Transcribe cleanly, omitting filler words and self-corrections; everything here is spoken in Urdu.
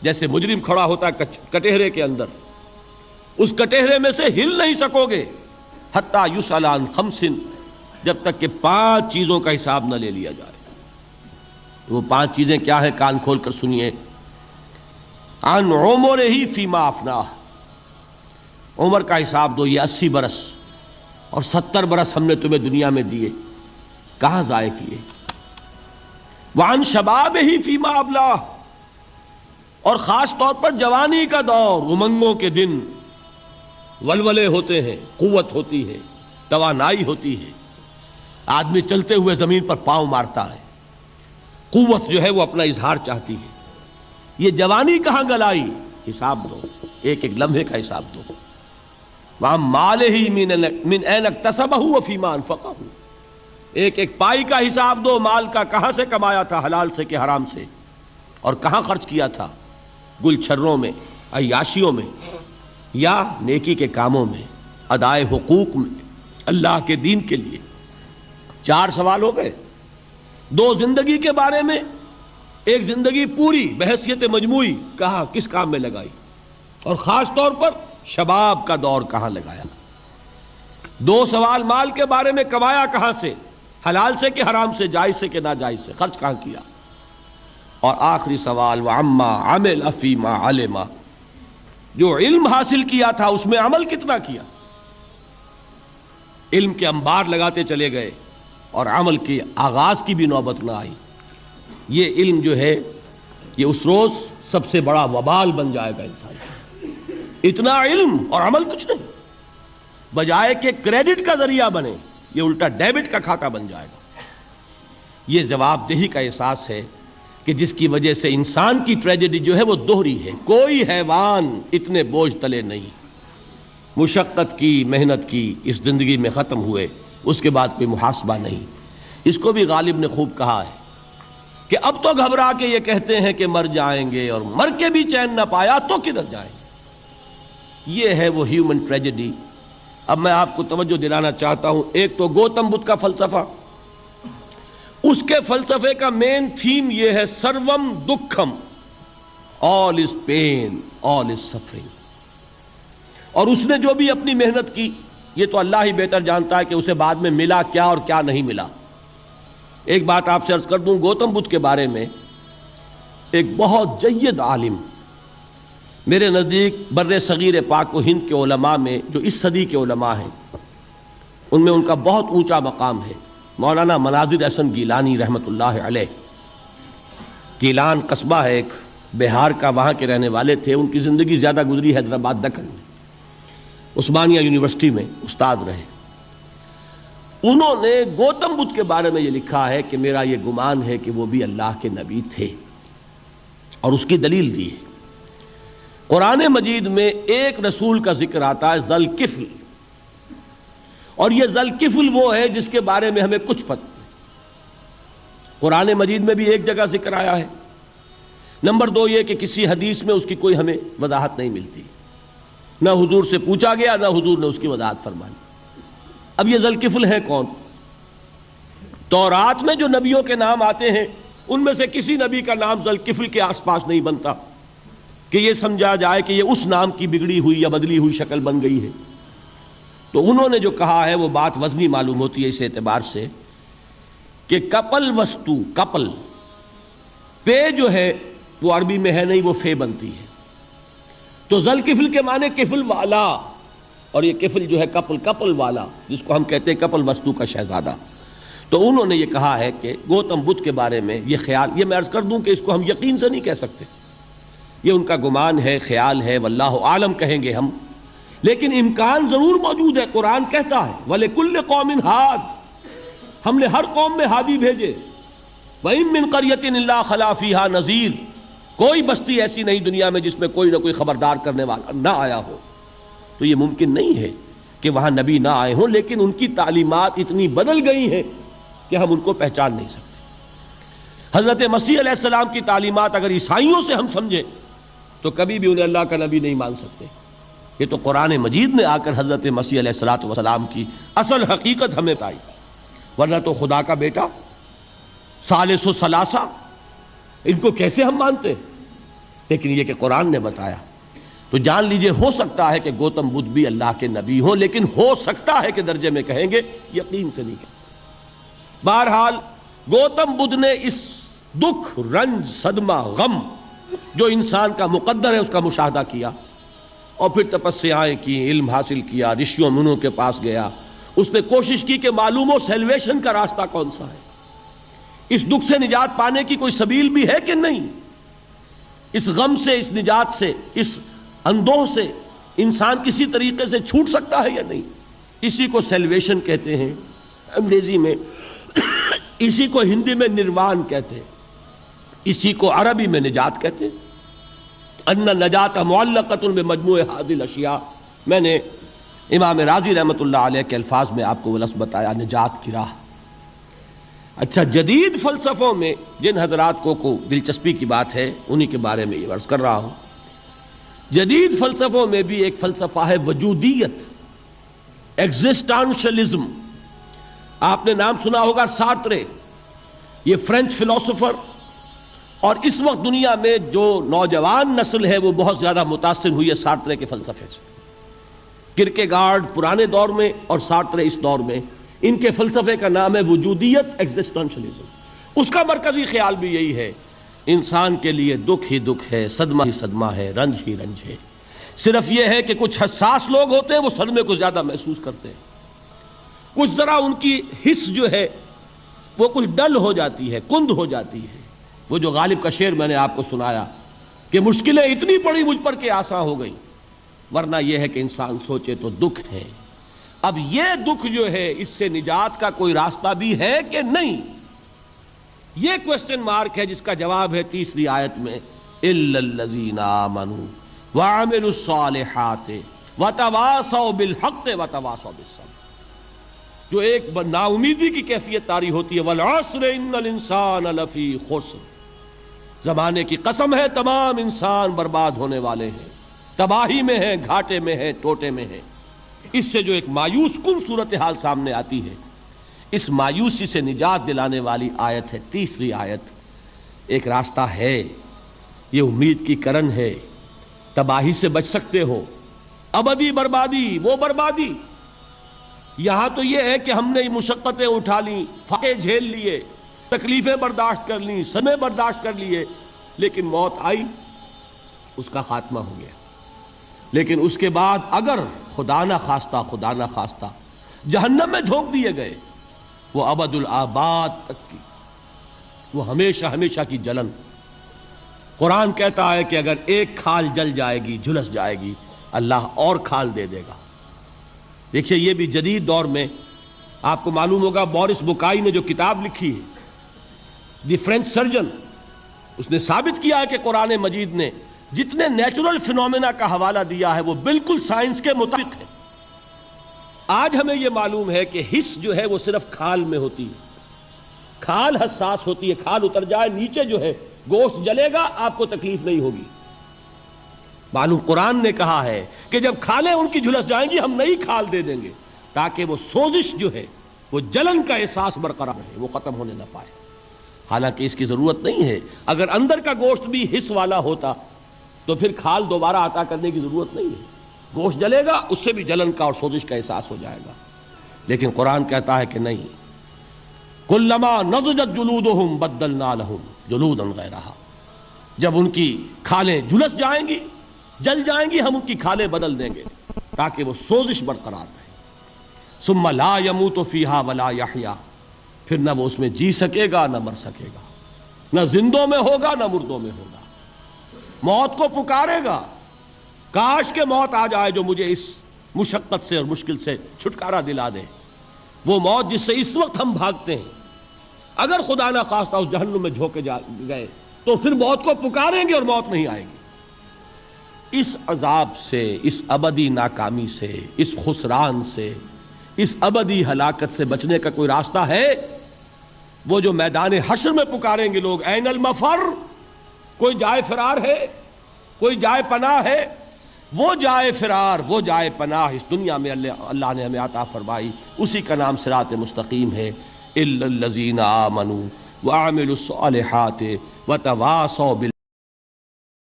جیسے مجرم کھڑا ہوتا ہے کٹہرے کے اندر، اس کٹہرے میں سے ہل نہیں سکو گے حتیٰ یسأل عن خمس، جب تک کہ 5 چیزوں کا حساب نہ لے لیا جائے۔ وہ 5 چیزیں کیا ہیں؟ کان کھول کر سنیے۔ عن عمرہ فیما افناہ، عمر کا حساب دو، یہ 80 برس اور 70 برس ہم نے تمہیں دنیا میں دیے، کہاں ضائع کیے؟ وعن شبابہ فیما ابلاہ، اور خاص طور پر جوانی کا دور، امنگوں کے دن، ولولے ہوتے ہیں، قوت ہوتی ہے، توانائی ہوتی ہے، آدمی چلتے ہوئے زمین پر پاؤں مارتا ہے، قوت جو ہے وہ اپنا اظہار چاہتی ہے۔ یہ جوانی کہاں گلائی؟ حساب دو، ایک ایک لمحے کا حساب دو۔ وَعَن مَالِهِ مِنْ أَيْنَ اكْتَسَبَهُ وَفِيمَا أَنْفَقَهُ، ایک ایک پائی کا حساب دو، مال کا کہاں سے کمایا تھا، حلال سے کہ حرام سے، اور کہاں خرچ کیا تھا، گل چھروں میں، عیاشیوں میں، یا نیکی کے کاموں میں، ادائے حقوق میں، اللہ کے دین کے لیے۔ 4 سوال ہو گئے، 2 زندگی کے بارے میں، ایک زندگی پوری بحیثیت مجموعی کہاں کس کام میں لگائی، اور خاص طور پر شباب کا دور کہاں لگایا۔ 2 سوال مال کے بارے میں، کمایا کہاں سے، حلال سے کہ حرام سے، جائز سے کہ ناجائز سے، خرچ کہاں کیا، اور آخری سوال وعما عمل فیما علم، جو علم حاصل کیا تھا اس میں عمل کتنا کیا۔ علم کے انبار لگاتے چلے گئے اور عمل کے آغاز کی بھی نوبت نہ آئی۔ یہ علم جو ہے یہ اس روز سب سے بڑا وبال بن جائے گا انسان کا۔ اتنا علم اور عمل کچھ نہیں، بجائے کہ کریڈٹ کا ذریعہ بنے یہ الٹا ڈیبٹ کا کھاتہ بن جائے گا۔ یہ جواب دہی کا احساس ہے کہ جس کی وجہ سے انسان کی ٹریجڈی جو ہے وہ دوہری ہے۔ کوئی حیوان اتنے بوجھ تلے نہیں، مشقت کی، محنت کی، اس زندگی میں ختم ہوئے، اس کے بعد کوئی محاسبہ نہیں۔ اس کو بھی غالب نے خوب کہا ہے کہ اب تو گھبرا کے یہ کہتے ہیں کہ مر جائیں گے، اور مر کے بھی چین نہ پایا تو کدھر جائیں گے۔ یہ ہے وہ ہیومن ٹریجڈی۔ اب میں آپ کو توجہ دلانا چاہتا ہوں، ایک تو گوتم بدھ کا فلسفہ، اس کے فلسفے کا مین تھیم یہ ہے سروم دکھم، آل از پین، آل از سفرنگ، اور اس نے جو بھی اپنی محنت کی یہ تو اللہ ہی بہتر جانتا ہے کہ اسے بعد میں ملا کیا اور کیا نہیں ملا۔ ایک بات آپ سے عرض کر دوں، گوتم بدھ کے بارے میں ایک بہت جید عالم، میرے نزدیک بر صغیر پاک و ہند کے علماء میں جو اس صدی کے علماء ہیں ان میں ان کا بہت اونچا مقام ہے، مولانا مناظر احسن گیلانی رحمۃ اللہ علیہ۔ گیلان قصبہ ہے ایک بہار کا، وہاں کے رہنے والے تھے، ان کی زندگی زیادہ گزری حیدرآباد دکن میں، عثمانیہ یونیورسٹی میں استاد رہے۔ انہوں نے گوتم بدھ کے بارے میں یہ لکھا ہے کہ میرا یہ گمان ہے کہ وہ بھی اللہ کے نبی تھے، اور اس کی دلیل دی ہے۔ قرآن مجید میں ایک رسول کا ذکر آتا ہے، ذوالکفل، اور یہ ذوالکفل وہ ہے جس کے بارے میں ہمیں کچھ پتہ نہیں۔ قرآن مجید میں بھی ایک جگہ ذکر آیا ہے۔ نمبر 2 یہ کہ کسی حدیث میں اس کی کوئی ہمیں وضاحت نہیں ملتی، نہ حضور سے پوچھا گیا نہ حضور نے اس کی وضاحت فرمائی۔ اب یہ ذوالکفل ہے کون؟ تورات میں جو نبیوں کے نام آتے ہیں ان میں سے کسی نبی کا نام ذوالکفل کے آس پاس نہیں بنتا کہ یہ سمجھا جائے کہ یہ اس نام کی بگڑی ہوئی یا بدلی ہوئی شکل بن گئی ہے۔ تو انہوں نے جو کہا ہے وہ بات وزنی معلوم ہوتی ہے اس اعتبار سے کہ کپل وستو، کپل، پے جو ہے وہ عربی میں ہے نہیں، وہ فے بنتی ہے، تو ذوالکفل کے معنی کفل والا، اور یہ کفل جو ہے کپل، کپل والا، جس کو ہم کہتے ہیں کپل وستو کا شہزادہ۔ تو انہوں نے یہ کہا ہے کہ گوتم بدھ کے بارے میں یہ خیال، یہ میں عرض کر دوں کہ اس کو ہم یقین سے نہیں کہہ سکتے، یہ ان کا گمان ہے، خیال ہے، واللہ عالم کہیں گے ہم، لیکن امکان ضرور موجود ہے۔ قرآن کہتا ہے وَلِكُلِّ قَوْمٍ ہاد، ہم نے ہر قوم میں ہادی بھیجے، وَإِن مِّن قَرْيَةٍ إِلَّا خَلَا فِيهَا نَذِيرٌ، کوئی بستی ایسی نہیں دنیا میں جس میں کوئی نہ کوئی خبردار کرنے والا نہ آیا ہو۔ تو یہ ممکن نہیں ہے کہ وہاں نبی نہ آئے ہوں، لیکن ان کی تعلیمات اتنی بدل گئی ہیں کہ ہم ان کو پہچان نہیں سکتے۔ حضرت مسیح علیہ السلام کی تعلیمات اگر عیسائیوں سے ہم سمجھیں تو کبھی بھی انہیں اللہ کا نبی نہیں مان سکتے۔ یہ تو قرآن مجید نے آ کر حضرت مسیح علیہ السلام کی اصل حقیقت ہمیں بتائی، ورنہ تو خدا کا بیٹا، ثالث و ثلاثہ، ان کو کیسے ہم مانتے ہیں؟ لیکن یہ کہ قرآن نے بتایا تو جان لیجئے ہو سکتا ہے کہ گوتم بدھ بھی اللہ کے نبی ہوں، لیکن ہو سکتا ہے کہ درجے میں کہیں گے، یقین سے نہیں کہیں۔ بہرحال گوتم بدھ نے اس دکھ، رنج، صدمہ، غم جو انسان کا مقدر ہے اس کا مشاہدہ کیا، اور پھر تپسیائیں کی، علم حاصل کیا، رشیوں منوں کے پاس گیا، اس نے کوشش کی کہ معلوم ہو سیلویشن کا راستہ کون سا ہے، اس دکھ سے نجات پانے کی کوئی سبیل بھی ہے کہ نہیں، اس غم سے، اس نجات سے، اس اندوہ سے انسان کسی طریقے سے چھوٹ سکتا ہے یا نہیں۔ اسی کو سیلویشن کہتے ہیں انگریزی میں، اسی کو ہندی میں نروان کہتے ہیں، اسی کو عربی میں نجات کہتے ہیں۔ ان النجات معلقۃ بمجموع هذه الاشیاء، میں نے امام رازی رحمۃ اللہ علیہ کے الفاظ میں آپ کو وہ لفظ بتایا، نجات کی راہ۔ اچھا، جدید فلسفوں میں جن حضرات کو دلچسپی کی بات ہے انہی کے بارے میں یہ عرض کر رہا ہوں۔ جدید فلسفوں میں بھی ایک فلسفہ ہے وجودیت، ایگزسٹانشلزم۔ آپ نے نام سنا ہوگا سارترے، یہ فرینچ فلسفر، اور اس وقت دنیا میں جو نوجوان نسل ہے وہ بہت زیادہ متاثر ہوئی ہے سارترے کے فلسفے سے۔ کرکیگارڈ پرانے دور میں اور سارترے اس دور میں، ان کے فلسفے کا نام ہے وجودیت، ایگزسٹانشلزم۔ اس کا مرکزی خیال بھی یہی ہے، انسان کے لیے دکھ ہی دکھ ہے، صدمہ ہی صدمہ ہے، رنج ہی رنج ہے۔ صرف یہ ہے کہ کچھ حساس لوگ ہوتے ہیں وہ صدمے کو زیادہ محسوس کرتے ہیں، کچھ ذرا ان کی حس جو ہے وہ کچھ ڈل ہو جاتی ہے، کند ہو جاتی ہے۔ وہ جو غالب کا شعر میں نے آپ کو سنایا کہ مشکلیں اتنی پڑی مجھ پر کہ آساں ہو گئی، ورنہ یہ ہے کہ انسان سوچے تو دکھ ہے۔ اب یہ دکھ جو ہے اس سے نجات کا کوئی راستہ بھی ہے کہ نہیں، یہ کوسچن مارک ہے، جس کا جواب ہے تیسری آیت میں اِلَّا الَّذِينَ آمَنُوا وَعَمِلُوا الصَّالِحَاتِ وَتَوَاصَوْا بِالْحَقِّ وَتَوَاصَوْا بِالصَّبْرِ۔ جو ایک نا امیدی کی کیفیت طاری ہوتی ہے، وَالْعَصْرِ إِنَّ الْإِنسَانَ لَفِي خُسْرٍ، زمانے کی قسم ہے تمام انسان برباد ہونے والے ہیں، تباہی میں ہیں، گھاٹے میں ہیں، ٹوٹے میں ہیں۔ اس سے جو ایک مایوس کن صورتحال سامنے آتی ہے، اس مایوسی سے نجات دلانے والی آیت ہے تیسری آیت۔ ایک راستہ ہے، یہ امید کی کرن ہے، تباہی سے بچ سکتے ہو، ابدی بربادی، وہ بربادی۔ یہاں تو یہ ہے کہ ہم نے مشقتیں اٹھا لیں، فاقے جھیل لیے، تکلیفیں برداشت کر لیں، صدمے برداشت کر لیے، لیکن موت آئی، اس کا خاتمہ ہو گیا۔ لیکن اس کے بعد اگر خدا نہ خواستہ جہنم میں جھونک دیے گئے، وہ ابد الآباد تک کی، وہ ہمیشہ ہمیشہ کی جلن۔ قرآن کہتا ہے کہ اگر ایک کھال جل جائے گی، جھلس جائے گی، اللہ اور کھال دے دے گا۔ دیکھیے، یہ بھی جدید دور میں آپ کو معلوم ہوگا، بورس بکائی نے جو کتاب لکھی ہے، دی فرینچ سرجن، اس نے ثابت کیا ہے کہ قرآن مجید نے جتنے نیچرل فینومینا کا حوالہ دیا ہے وہ بالکل سائنس کے مطابق ہے۔ آج ہمیں یہ معلوم ہے کہ حس جو ہے وہ صرف کھال میں ہوتی ہے، کھال حساس ہوتی ہے، کھال اتر جائے نیچے جو ہے گوشت جلے گا، آپ کو تکلیف نہیں ہوگی۔ معلوم قرآن نے کہا ہے کہ جب کھالیں ان کی جھلس جائیں گی، ہم نئی کھال دے دیں گے تاکہ وہ سوزش جو ہے، وہ جلن کا احساس برقرار رہے، وہ ختم ہونے نہ پائے۔ حالانکہ اس کی ضرورت نہیں ہے، اگر اندر کا گوشت بھی حس والا ہوتا تو پھر کھال دوبارہ عطا کرنے کی ضرورت نہیں ہے، گوشت جلے گا، اس سے بھی جلن کا اور سوزش کا احساس ہو جائے گا۔ لیکن قرآن کہتا ہے کہ نہیں، کلما نضجت جلودہم بدلنا لہم جلودا غیرہا، جب ان کی کھالیں جھلس جائیں گی، جل جائیں گی، ہم ان کی کھالیں بدل دیں گے تاکہ وہ سوزش برقرار رہے۔ ثم لا يموت فیہا ولا یحیا، پھر نہ وہ اس میں جی سکے گا نہ مر سکے گا، نہ زندوں میں ہوگا نہ مردوں میں ہوگا۔ موت کو پکارے گا، کاش کہ موت آ جائے جو مجھے اس مشقت سے اور مشکل سے چھٹکارا دلا دے۔ وہ موت جس سے اس وقت ہم بھاگتے ہیں، اگر خدا نہ خواستہ اس جہنم میں جھونکے گئے تو پھر موت کو پکاریں گے اور موت نہیں آئے گی۔ اس عذاب سے، اس ابدی ناکامی سے، اس خسران سے، اس ابدی ہلاکت سے بچنے کا کوئی راستہ ہے؟ وہ جو میدان حشر میں پکاریں گے لوگ، این المفر، کوئی جائے فرار ہے، کوئی جائے پناہ ہے؟ وہ جائے فرار، وہ جائے پناہ اس دنیا میں اللہ نے ہمیں عطا فرمائی، اسی کا نام صراط مستقیم ہے۔ الا الذین آمنوا وعملوا الصالحات وتواصوا